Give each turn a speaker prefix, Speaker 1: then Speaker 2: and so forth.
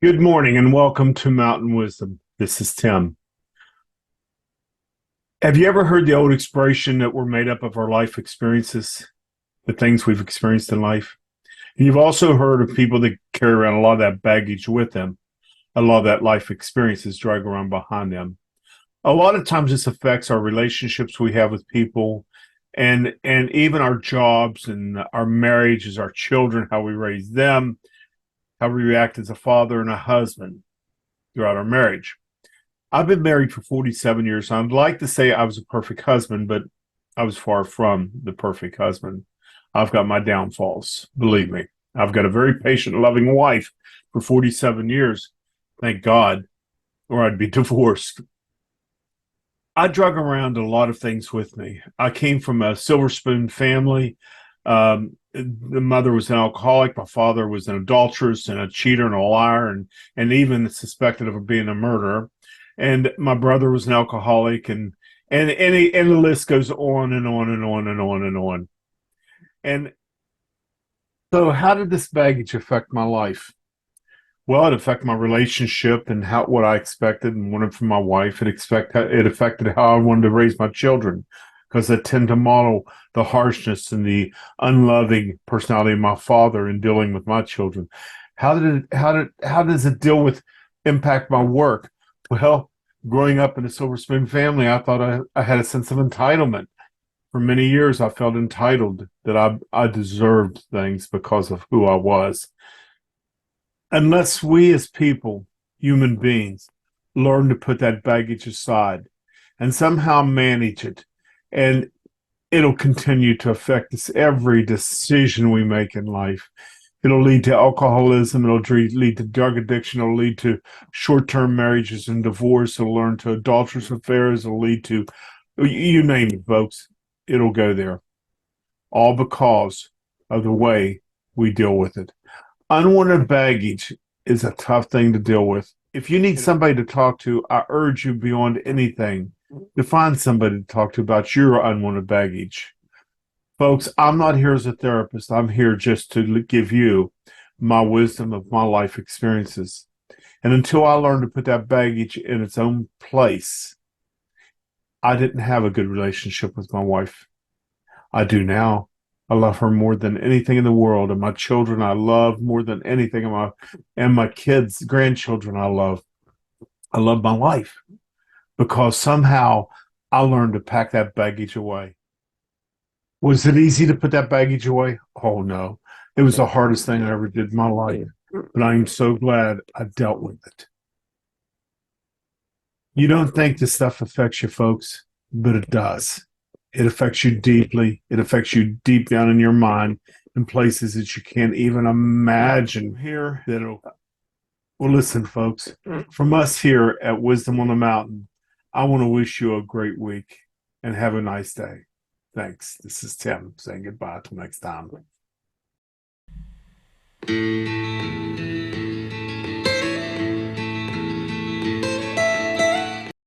Speaker 1: Good morning and welcome to Mountain Wisdom. This is Tim. Have you ever heard the old expression that we're made up of our life experiences, the things we've experienced in life? And you've also heard of people that carry around a lot of that baggage with them, a lot of that life experiences drag around behind them. A lot of times this affects our relationships we have with people and even our jobs and our marriages, our children, how we raise them, how we react as a father and a husband throughout our marriage. I've been married for 47 years. I'd like to say I was a perfect husband, but I was far from the perfect husband. I've got my downfalls, believe me. I've got a very patient, loving wife for 47 years. Thank God, or I'd be divorced. I drug around a lot of things with me. I came from a silver spoon family. The mother was an alcoholic. My father was an adulteress and a cheater and a liar and even suspected of being a murderer. And my brother was an alcoholic and the list goes on and on and on and on and on. And so how did this baggage affect my life? Well, it affected my relationship and how what I expected and wanted from my wife. It affected how I wanted to raise my children because I tend to model the harshness and the unloving personality of my father in dealing with my children. How does it deal with impact my work? Well, growing up in a silver spoon family, I thought I had a sense of entitlement. For many years, I felt entitled that I deserved things because of who I was. Unless we as people, human beings, learn to put that baggage aside and somehow manage it, and it'll continue to affect us every decision we make in life. It'll lead to alcoholism, it'll lead to drug addiction, it'll lead to short-term marriages and divorce, it'll lead to adulterous affairs, it'll lead to, you name it, folks, it'll go there. All because of the way we deal with it. Unwanted baggage is a tough thing to deal with. If you need somebody to talk to, I urge you beyond anything to find somebody to talk to about your unwanted baggage. Folks, I'm not here as a therapist. I'm here just to give you my wisdom of my life experiences. And until I learned to put that baggage in its own place, I didn't have a good relationship with my wife. I do now. I love her more than anything in the world, and my children I love more than anything, and my kids, grandchildren I love. I love my life because somehow I learned to pack that baggage away. Was it easy to put that baggage away? Oh no, it was the hardest thing I ever did in my life, but I am so glad I dealt with it. You don't think this stuff affects you, folks, but it does. It affects you deeply. It affects you deep down in your mind in places that you can't even imagine here. Well, listen, folks, from us here at Wisdom on the Mountain, I want to wish you a great week and have a nice day. Thanks. This is Tim saying goodbye till next time.